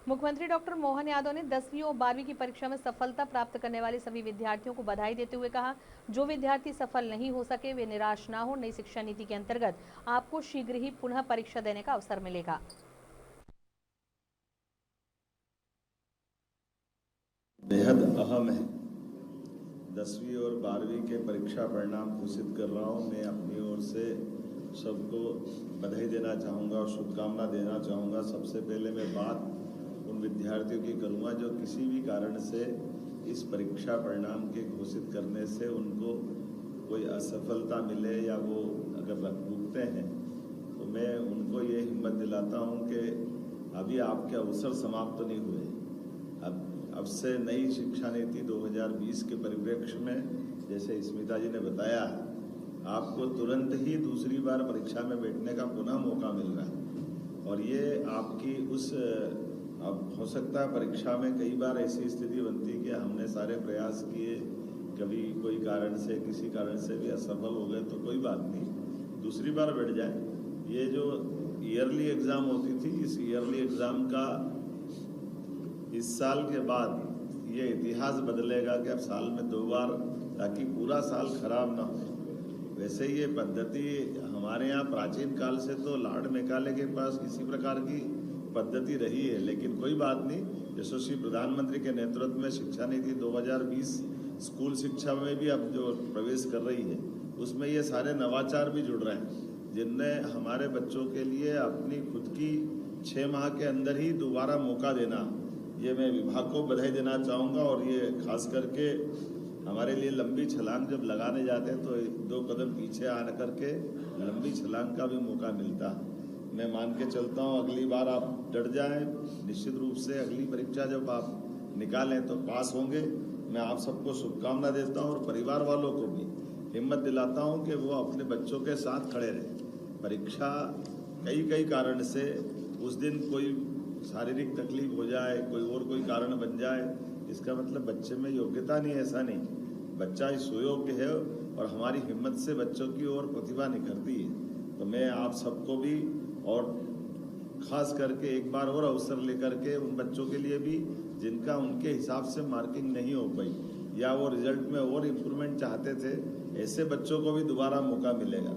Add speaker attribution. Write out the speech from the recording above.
Speaker 1: मुख्यमंत्री डॉक्टर मोहन यादव ने 10वीं और 12वीं की परीक्षा में सफलता प्राप्त करने वाले सभी विद्यार्थियों को बधाई देते हुए कहा, जो विद्यार्थी सफल नहीं हो सके वे निराश ना हो। नई शिक्षा नीति के अंतर्गत आपको शीघ्र ही पुनः परीक्षा देने का अवसर मिलेगा।
Speaker 2: बेहद अहम है। 10वीं और 12वीं के परीक्षा परिणाम घोषित कर रहा हूँ। मैं अपनी ओर से सबको बधाई देना चाहूँगा और शुभकामना देना चाहूँगा। सबसे पहले मैं बात उन विद्यार्थियों की करूँगा जो किसी भी कारण से इस परीक्षा परिणाम के घोषित करने से उनको कोई असफलता मिले या वो अगर रुकते हैं तो मैं उनको ये हिम्मत दिलाता हूँ कि अभी आपके अवसर समाप्त नहीं हुए। अब से नई शिक्षा नीति 2020 के परिप्रेक्ष्य में जैसे स्मिता जी ने बताया, आपको तुरंत ही दूसरी बार परीक्षा में बैठने का पुनः मौका मिल रहा है। और ये आपकी उस अब हो सकता है परीक्षा में कई बार ऐसी स्थिति बनती कि हमने सारे प्रयास किए, कभी कोई कारण से किसी कारण से भी असफल हो गए तो कोई बात नहीं, दूसरी बार बैठ जाए। ये जो ईयरली एग्ज़ाम होती थी, इस ईयरली एग्ज़ाम का इस साल के बाद ये इतिहास बदलेगा कि अब साल में 2 बार, ताकि पूरा साल खराब ना हो। वैसे ये पद्धति हमारे यहाँ प्राचीन काल से तो लॉर्ड मैकाले के पास इसी प्रकार की पद्धति रही है, लेकिन कोई बात नहीं। यशस्वी प्रधानमंत्री के नेतृत्व में शिक्षा नीति 2020 स्कूल शिक्षा में भी अब जो प्रवेश कर रही है उसमें ये सारे नवाचार भी जुड़ रहे हैं, जिनने हमारे बच्चों के लिए अपनी खुद की 6 माह के अंदर ही दोबारा मौका देना, ये मैं विभाग को बधाई देना चाहूँगा। और ये खास करके हमारे लिए लंबी छलांग जब लगाने जाते हैं तो 2 कदम पीछे आ करके लंबी छलांग का भी मौका मिलता है। मैं मान के चलता हूँ अगली बार आप डट जाएं, निश्चित रूप से अगली परीक्षा जब आप निकालें तो पास होंगे। मैं आप सबको शुभकामना देता हूँ और परिवार वालों को भी हिम्मत दिलाता हूँ कि वो अपने बच्चों के साथ खड़े रहें। परीक्षा कई कारण से उस दिन कोई शारीरिक तकलीफ हो जाए, कोई कारण बन जाए, इसका मतलब बच्चे में योग्यता नहीं, ऐसा नहीं। बच्चा इस सुयोग्य है और हमारी हिम्मत से बच्चों की ओर प्रतिभा निखरती है। तो मैं आप सबको भी और खास करके एक बार और अवसर लेकर के उन बच्चों के लिए भी जिनका उनके हिसाब से मार्किंग नहीं हो पाई या वो रिजल्ट में और इम्प्रूवमेंट चाहते थे, ऐसे बच्चों को भी दोबारा मौका मिलेगा।